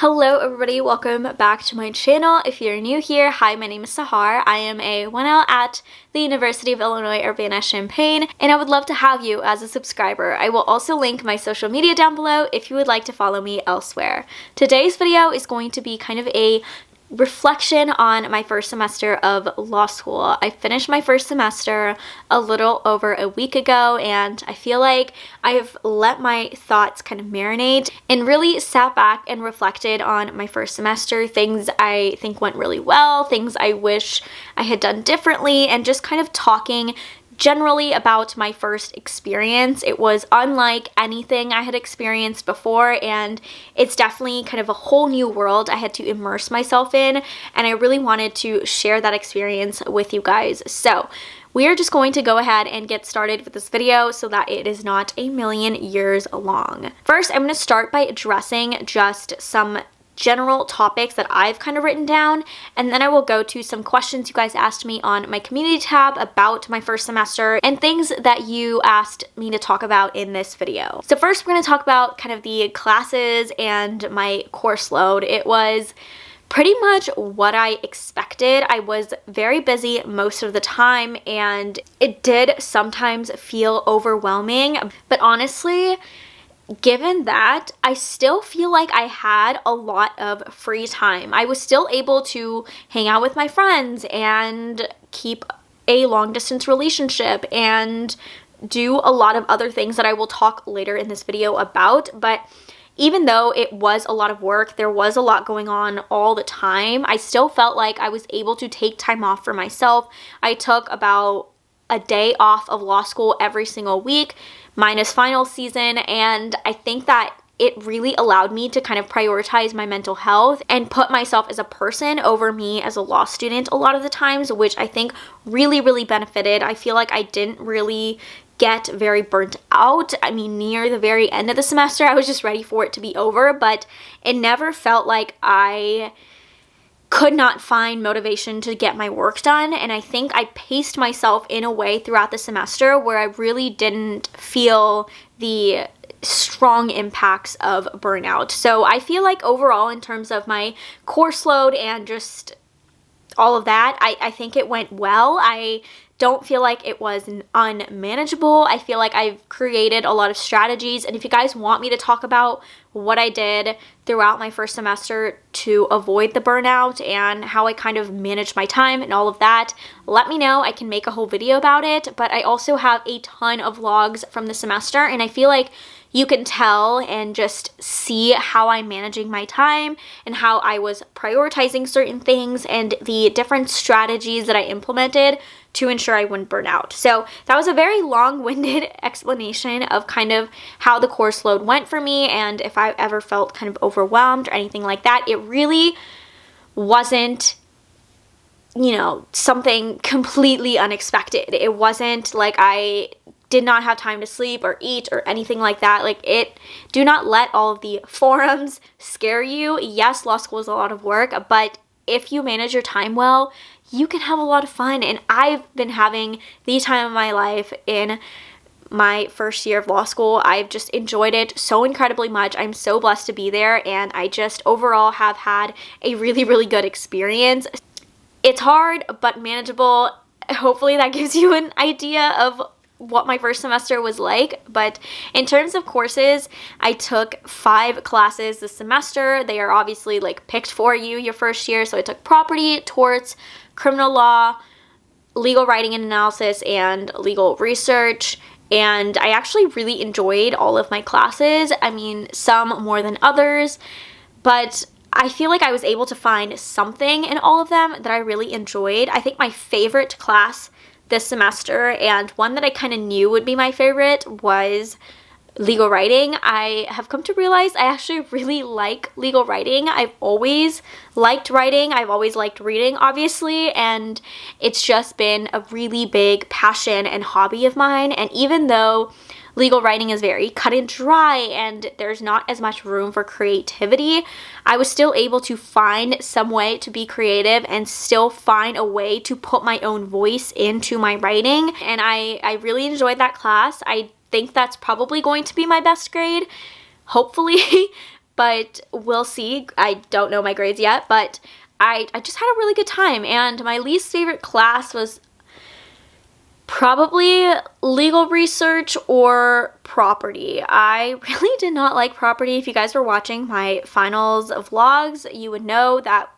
Hello everybody, welcome back to my channel. If you're new here, hi, my name is Sahar. I am a 1L at the University of Illinois Urbana, Champaign, and I would love to have you as a subscriber. I will also link my social media down below if you would like to follow me elsewhere. Today's video is going to be kind of a reflection on my first semester of law school. I finished my first semester a little over a week ago, and I feel like I've let my thoughts kind of marinate and really sat back and reflected on my first semester, things I think went really well, things I wish I had done differently, and just kind of talking generally about my first experience. It was unlike anything I had experienced before, and it's definitely kind of a whole new world I had to immerse myself in, and I really wanted to share that experience with you guys. So we are just going to go ahead and get started with this video so that it is not a million years long. First, I'm going to start by addressing just some general topics that I've kind of written down, and then I will go to some questions you guys asked me on my community tab about my first semester and things that you asked me to talk about in this video. So first, we're going to talk about kind of the classes and my course load. It was pretty much what I expected. I was very busy most of the time, and it did sometimes feel overwhelming, but honestly, given that, I still feel like I had a lot of free time. I was still able to hang out with my friends and keep a long distance relationship and do a lot of other things that I will talk later in this video about. But even though it was a lot of work, there was a lot going on all the time, I still felt like I was able to take time off for myself. I took about a day off of law school every single week, minus final season, and I think that it really allowed me to kind of prioritize my mental health and put myself as a person over me as a law student a lot of the times, which I think really benefited. I feel like I didn't really get very burnt out. I mean, near the very end of the semester, I was just ready for it to be over, but it never felt like I could not find motivation to get my work done, and I think I paced myself in a way throughout the semester where I really didn't feel the strong impacts of burnout. So I feel like overall, in terms of my course load and just all of that, I think it went well. I don't feel like it was unmanageable. I feel like I've created a lot of strategies, and if you guys want me to talk about what I did throughout my first semester to avoid the burnout and how I kind of managed my time and all of that, let me know. I can make a whole video about it, but I also have a ton of vlogs from the semester, and I feel like you can tell and just see how I'm managing my time and how I was prioritizing certain things and the different strategies that I implemented to ensure I wouldn't burn out. So that was a very long-winded explanation of kind of how the course load went for me, and if I ever felt kind of overwhelmed or anything like that. It really wasn't, you know, something completely unexpected. It wasn't like I did not have time to sleep or eat or anything like that. Do not let all of the forums scare you. Yes, law school is a lot of work, but if you manage your time well, you can have a lot of fun. And I've been having the time of my life in my first year of law school. I've just enjoyed it so incredibly much. I'm so blessed to be there, and I just overall have had a really good experience. It's hard, but manageable. Hopefully that gives you an idea of what my first semester was like. But in terms of courses, I took 5 classes this semester. They are obviously picked for you your first year. So I took property, torts, criminal law, legal writing and analysis, and legal research. And I actually really enjoyed all of my classes. I mean, some more than others, but I feel like I was able to find something in all of them that I really enjoyed. I think my favorite class this semester, and one that I kind of knew would be my favorite, was legal writing. I have come to realize I actually really like legal writing. I've always liked writing. I've always liked reading, obviously, and it's just been a really big passion and hobby of mine. And even though legal writing is very cut and dry and there's not as much room for creativity, I was still able to find some way to be creative and still find a way to put my own voice into my writing. And I really enjoyed that class. I think that's probably going to be my best grade, hopefully. but we'll see. I don't know my grades yet, but I just had a really good time. And my least favorite class was probably legal research or property. I really did not like property. If you guys were watching my finals vlogs, you would know that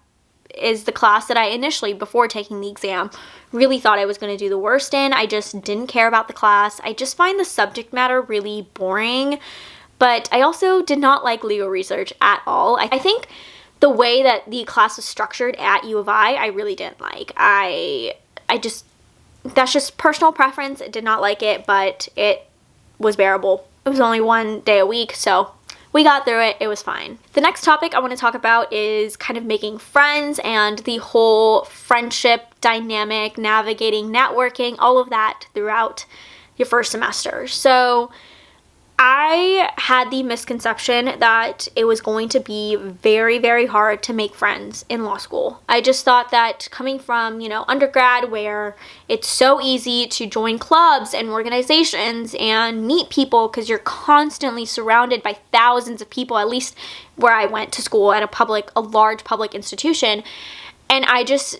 is the class that I initially, before taking the exam, really thought I was going to do the worst in. I just didn't care about the class. I just find the subject matter really boring. But I also did not like legal research at all. I think the way that the class was structured at U of I really didn't like. That's just personal preference. I did not like it, but it was bearable. It was only one day a week, so we got through it. It was fine. The next topic I want to talk about is kind of making friends and the whole friendship dynamic, navigating, networking, all of that throughout your first semester. So I had the misconception that it was going to be very, very hard to make friends in law school. I just thought that coming from, undergrad, where it's so easy to join clubs and organizations and meet people because you're constantly surrounded by thousands of people, at least where I went to school at a large public institution. And I just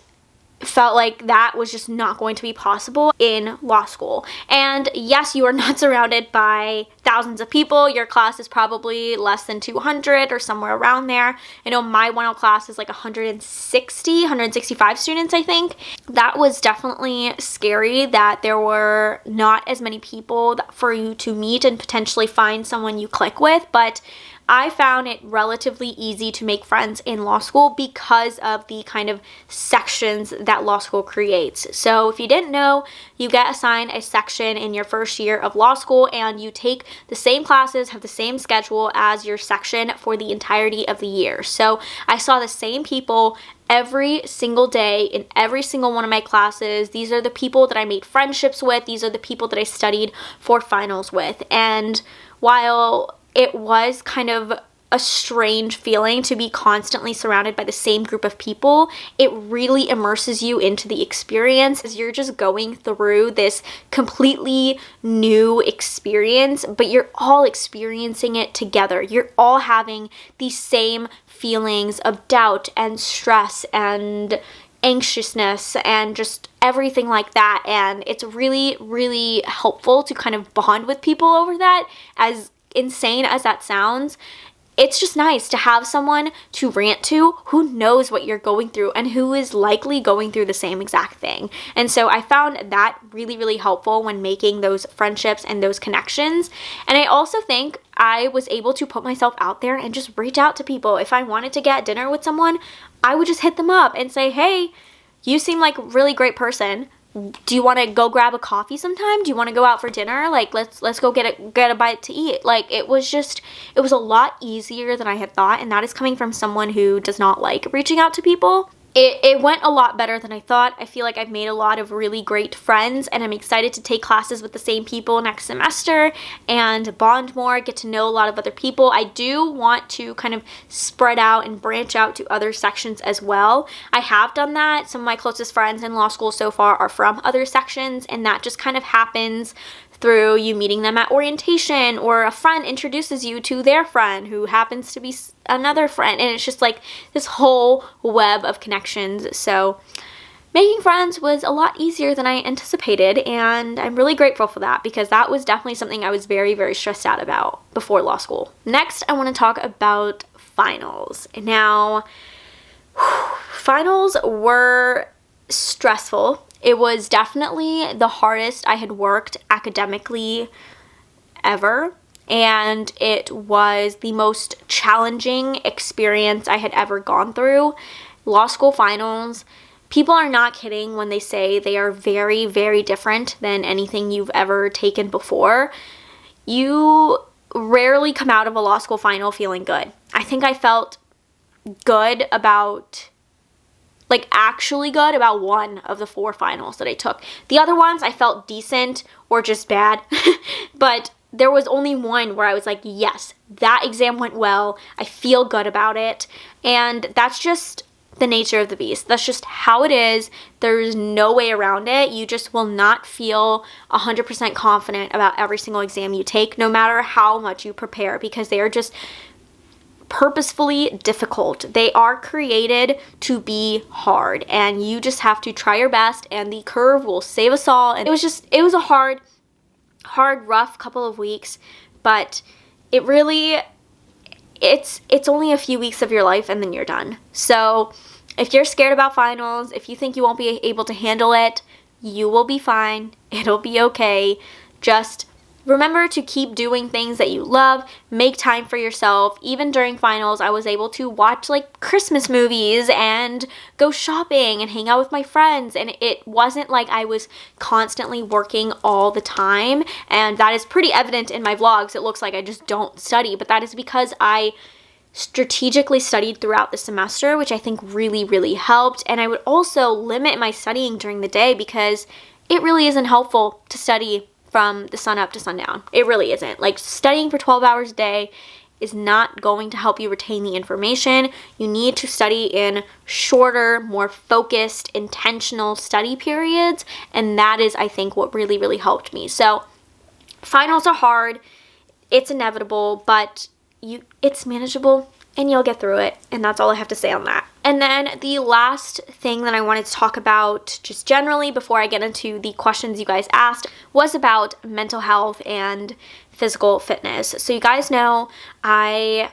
felt like that was just not going to be possible in law school. And yes, you are not surrounded by thousands of people. Your class is probably less than 200 or somewhere around there. I know my 1L class is like 165 students, I think. That was definitely scary that there were not as many people for you to meet and potentially find someone you click with, but I found it relatively easy to make friends in law school because of the kind of sections that law school creates. So if you didn't know, you get assigned a section in your first year of law school and you take the same classes, have the same schedule as your section for the entirety of the year. So I saw the same people every single day in every single one of my classes. These are the people that I made friendships with. These are the people that I studied for finals with. And while it was kind of a strange feeling to be constantly surrounded by the same group of people, it really immerses you into the experience as you're just going through this completely new experience, but you're all experiencing it together. You're all having these same feelings of doubt and stress and anxiousness and just everything like that. And it's really, really helpful to kind of bond with people over that. As insane as that sounds, it's just nice to have someone to rant to who knows what you're going through and who is likely going through the same exact thing. And so I found that really, really helpful when making those friendships and those connections. And I also think I was able to put myself out there and just reach out to people. If I wanted to get dinner with someone, I would just hit them up and say, hey, you seem like a really great person. Do you want to go grab a coffee sometime? Do you want to go out for dinner? Like, let's go get a bite to eat. Like, it was a lot easier than I had thought, and that is coming from someone who does not like reaching out to people. It went a lot better than I thought. I feel like I've made a lot of really great friends, and I'm excited to take classes with the same people next semester and bond more, get to know a lot of other people. I do want to kind of spread out and branch out to other sections as well. I have done that. Some of my closest friends in law school so far are from other sections, and that just kind of happens through you meeting them at orientation, or a friend introduces you to their friend who happens to be another friend, and it's just like this whole web of connections. So making friends was a lot easier than I anticipated, and I'm really grateful for that because that was definitely something I was very, very stressed out about before law school. Next, I want to talk about finals. Now, finals were stressful. It was definitely the hardest I had worked academically ever, and it was the most challenging experience I had ever gone through. Law school finals, people are not kidding when they say they are very, very different than anything you've ever taken before. You rarely come out of a law school final feeling good. I think I felt good about actually good about one of the 4 finals that I took. The other ones I felt decent or just bad, but there was only one where I was like, yes, that exam went well. I feel good about it. And that's just the nature of the beast. That's just how it is. There's no way around it. You just will not feel 100% confident about every single exam you take, no matter how much you prepare, because they are just purposefully difficult. They are created to be hard, and you just have to try your best, and the curve will save us all. And it was a hard, rough couple of weeks, but it really, it's only a few weeks of your life and then you're done. So if you're scared about finals, if you think you won't be able to handle it, you will be fine. It'll be okay. Just remember to keep doing things that you love. Make time for yourself. Even during finals, I was able to watch like Christmas movies and go shopping and hang out with my friends. And it wasn't like I was constantly working all the time. And that is pretty evident in my vlogs. It looks like I just don't study, but that is because I strategically studied throughout the semester, which I think really, really helped. And I would also limit my studying during the day because it really isn't helpful to study from the sun up to sundown. It really isn't. Like, studying for 12 hours a day is not going to help you retain the information. You need to study in shorter, more focused, intentional study periods, and that is, I think, what really, really helped me. So finals are hard. It's inevitable, but it's manageable and you'll get through it. And that's all I have to say on that. And then the last thing that I wanted to talk about just generally before I get into the questions you guys asked was about mental health and physical fitness. So you guys know I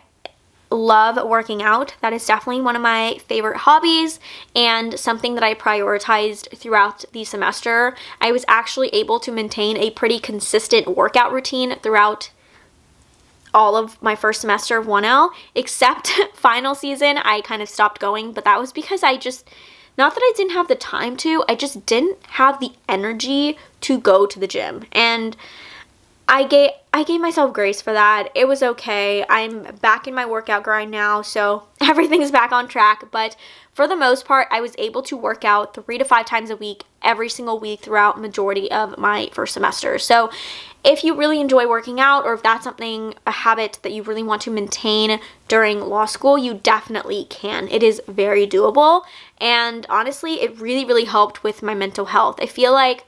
love working out. That is definitely one of my favorite hobbies and something that I prioritized throughout the semester. I was actually able to maintain a pretty consistent workout routine throughout all of my first semester of 1L, except final season. I kind of stopped going, but that was because not that I didn't have the time to, I just didn't have the energy to go to the gym. And I gave myself grace for that. It was okay. I'm back in my workout grind now, so everything's back on track. But for the most part, I was able to work out 3 to 5 times a week, every single week throughout majority of my first semester. So if you really enjoy working out, or if that's a habit that you really want to maintain during law school, you definitely can. It is very doable. And honestly, it really, really helped with my mental health. I feel like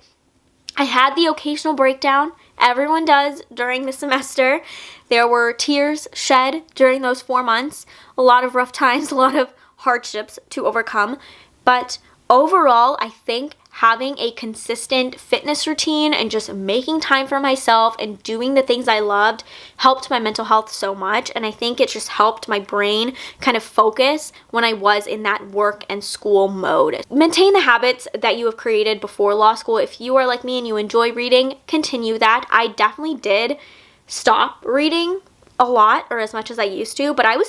I had the occasional breakdown. Everyone does during the semester. There were tears shed during those 4 months. A lot of rough times, a lot of hardships to overcome. But overall, I think having a consistent fitness routine and just making time for myself and doing the things I loved helped my mental health so much. And I think it just helped my brain kind of focus when I was in that work and school mode. Maintain the habits that you have created before law school. If you are like me and you enjoy reading, continue that. I definitely did stop reading a lot, or as much as I used to, but I was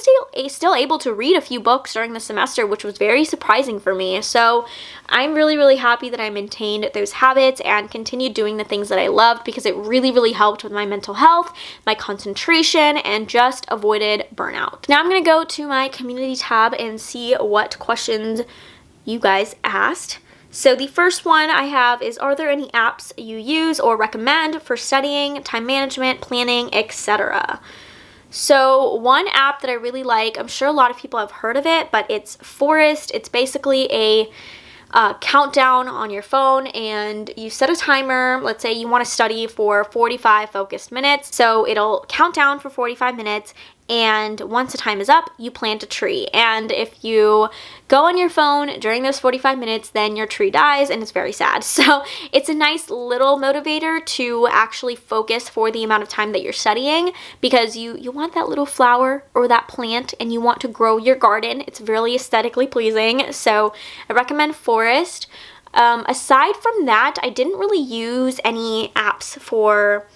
still able to read a few books during the semester, which was very surprising for me. So I'm really, really happy that I maintained those habits and continued doing the things that I loved, because it really, really helped with my mental health, my concentration, and just avoided burnout. Now I'm going to go to my community tab and see what questions you guys asked. So the first one I have is, are there any apps you use or recommend for studying, time management, planning, etc.? So one app that I really like, I'm sure a lot of people have heard of it, but it's Forest. It's basically a countdown on your phone, and you set a timer. Let's say you want to study for 45 focused minutes. So it'll count down for 45 minutes, and once the time is up, you plant a tree. And if you go on your phone during those 45 minutes, then your tree dies, and it's very sad. So it's a nice little motivator to actually focus for the amount of time that you're studying, because you want that little flower or that plant, and you want to grow your garden. It's really aesthetically pleasing. So I recommend Forest. Aside from that, I didn't really use any apps for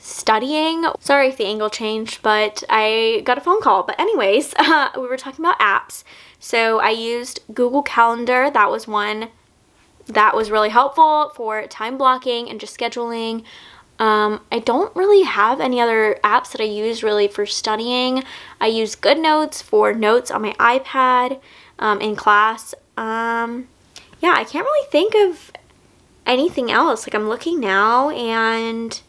studying. Sorry if the angle changed, but I got a phone call. But anyways, we were talking about apps. So I used Google Calendar. That was one that was really helpful for time blocking and just scheduling. I don't really have any other apps that I use really for studying. I use GoodNotes for notes on my iPad in class. Yeah, I can't really think of anything else. Like, I'm looking now, and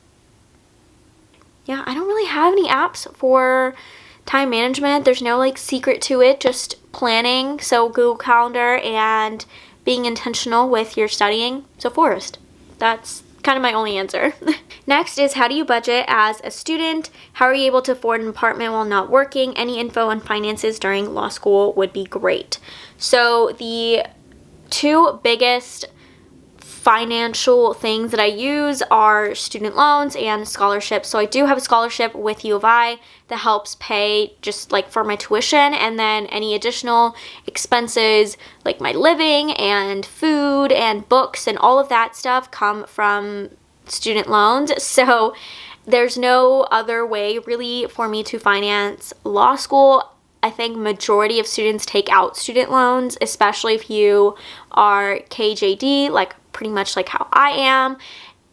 yeah, I don't really have any apps for time management. There's no like secret to it, just planning. So Google Calendar and being intentional with your studying. So Forest. That's kind of my only answer. Next is, how do you budget as a student? How are you able to afford an apartment while not working? Any info on finances during law school would be great. So the two biggest financial things that I use are student loans and scholarships. So I do have a scholarship with U of I that helps pay just like for my tuition, and then any additional expenses like my living and food and books and all of that stuff come from student loans. So there's no other way really for me to finance law school. I think majority of students take out student loans, especially if you are KJD, like pretty much like how I am.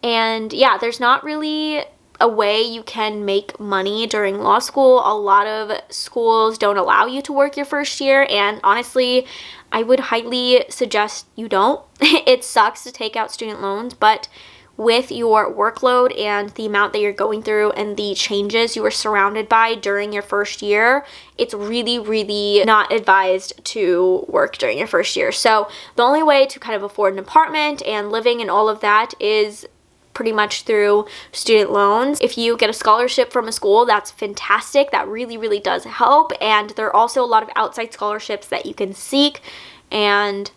And yeah, there's not really a way you can make money during law school. A lot of schools don't allow you to work your first year, and honestly, I would highly suggest you don't. It sucks to take out student loans, but with your workload and the amount that you're going through and the changes you are surrounded by during your first year, it's really, really not advised to work during your first year. So the only way to kind of afford an apartment and living and all of that is pretty much through student loans. If you get a scholarship from a school, that's fantastic. That really, really does help. And there are also a lot of outside scholarships that you can seek. And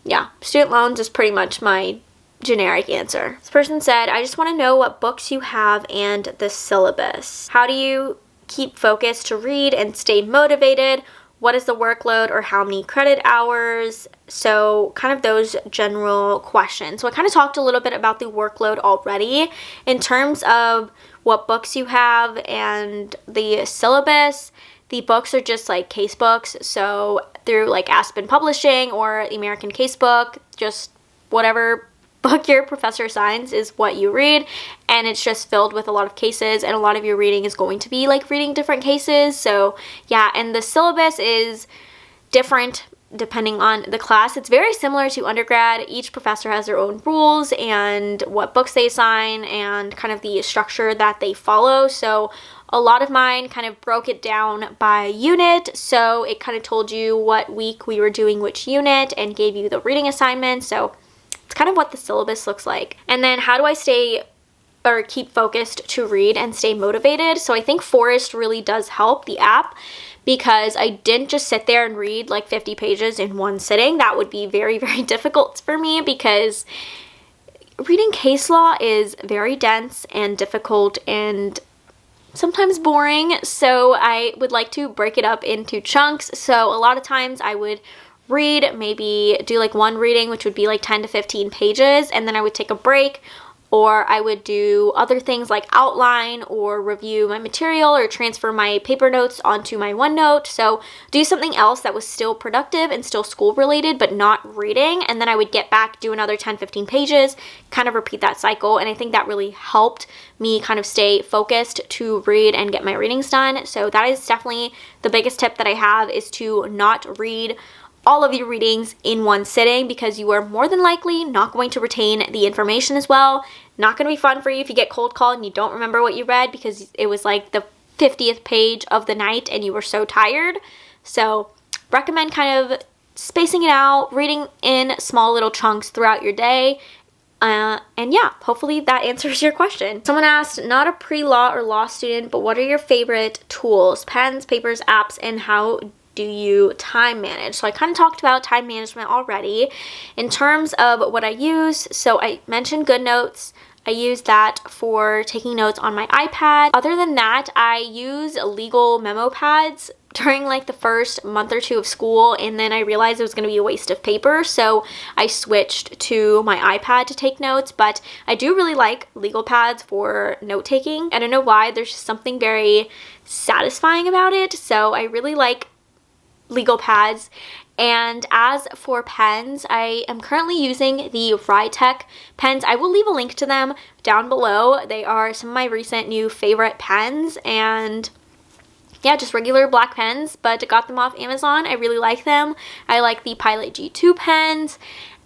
yeah, student loans is pretty much my generic answer. This person said, I just want to know what books you have and the syllabus. How do you keep focused to read and stay motivated? What is the workload or how many credit hours? So kind of those general questions. So I kind of talked a little bit about the workload already. In terms of what books you have and the syllabus, the books are just like case books. So through like Aspen Publishing or the American Casebook, just whatever book your professor assigns is what you read, and it's just filled with a lot of cases, and a lot of your reading is going to be like reading different cases. So yeah, and the syllabus is different depending on the class. It's very similar to undergrad. Each professor has their own rules and what books they assign and kind of the structure that they follow. So a lot of mine kind of broke it down by unit, so it kind of told you what week we were doing which unit and gave you the reading assignment. So it's kind of what the syllabus looks like. And then how do I stay or keep focused to read and stay motivated? So I think Forest really does help, the app, because I didn't just sit there and read like 50 pages in one sitting. That would be very, very difficult for me because reading case law is very dense and difficult and sometimes boring. So I would like to break it up into chunks. So a lot of times I would read, maybe do like one reading, which would be like 10 to 15 pages, and then I would take a break, or I would do other things like outline or review my material or transfer my paper notes onto my OneNote. So do something else that was still productive and still school related but not reading, and then I would get back, do another 10-15 pages, kind of repeat that cycle. And I think that really helped me kind of stay focused to read and get my readings done. So that is definitely the biggest tip that I have, is to not read all of your readings in one sitting, because you are more than likely not going to retain the information as well. Not going to be fun for you if you get cold called and you don't remember what you read because it was like the 50th page of the night and you were so tired. So recommend kind of spacing it out, reading in small little chunks throughout your day. And yeah, hopefully that answers your question. Someone asked, not a pre-law or law student, but what are your favorite tools, pens, papers, apps, and how do you time manage? So I kind of talked about time management already. In terms of what I use, so I mentioned GoodNotes. I use that for taking notes on my iPad. Other than that, I use legal memo pads during like the first month or two of school, and then I realized it was going to be a waste of paper, so I switched to my iPad to take notes. But I do really like legal pads for note taking. I don't know why, there's just something very satisfying about it, so I really like legal pads. And as for pens, I am currently using the Rytech pens. I will leave a link to them down below. They are some of my recent new favorite pens, and yeah, just regular black pens, but I got them off Amazon. I really like them. I like the Pilot G2 pens.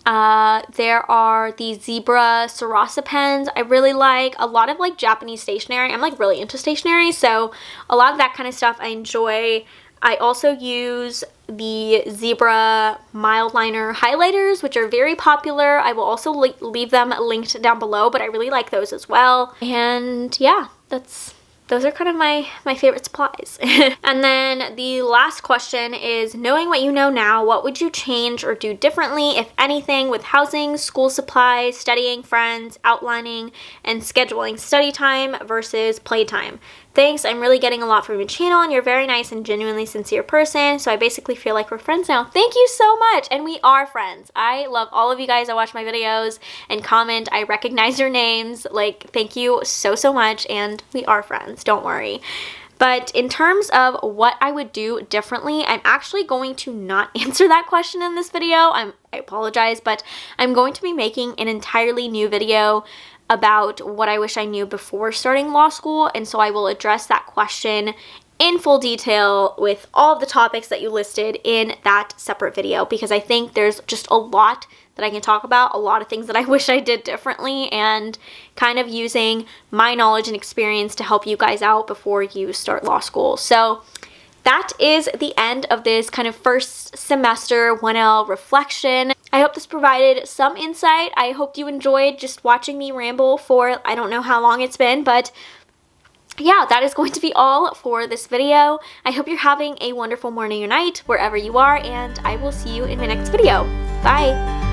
There are the Zebra Sarasa pens I really like. A lot of like Japanese stationery. I'm like really into stationery, so a lot of that kind of stuff I enjoy. I also use the Zebra mild liner highlighters, which are very popular. I will also leave them linked down below, but I really like those as well. And yeah, those are kind of my favorite supplies. And then the last question is, knowing what you know now, what would you change or do differently, if anything, with housing, school supplies, studying, friends, outlining, and scheduling study time versus playtime? Thanks, I'm really getting a lot from your channel, and you're a very nice and genuinely sincere person, so I basically feel like we're friends now. Thank you so much, and we are friends. I love all of you guys that watch my videos and comment. I recognize your names. Like, thank you so, so much, and we are friends, don't worry. But in terms of what I would do differently, I'm actually going to not answer that question in this video. I apologize, but I'm going to be making an entirely new video about what I wish I knew before starting law school, and so I will address that question in full detail with all of the topics that you listed in that separate video, because I think there's just a lot that I can talk about, a lot of things that I wish I did differently, and kind of using my knowledge and experience to help you guys out before you start law school. So that is the end of this kind of first semester 1L reflection. I hope this provided some insight. I hope you enjoyed just watching me ramble for, I don't know how long it's been, but yeah, that is going to be all for this video. I hope you're having a wonderful morning or night wherever you are, and I will see you in my next video. Bye!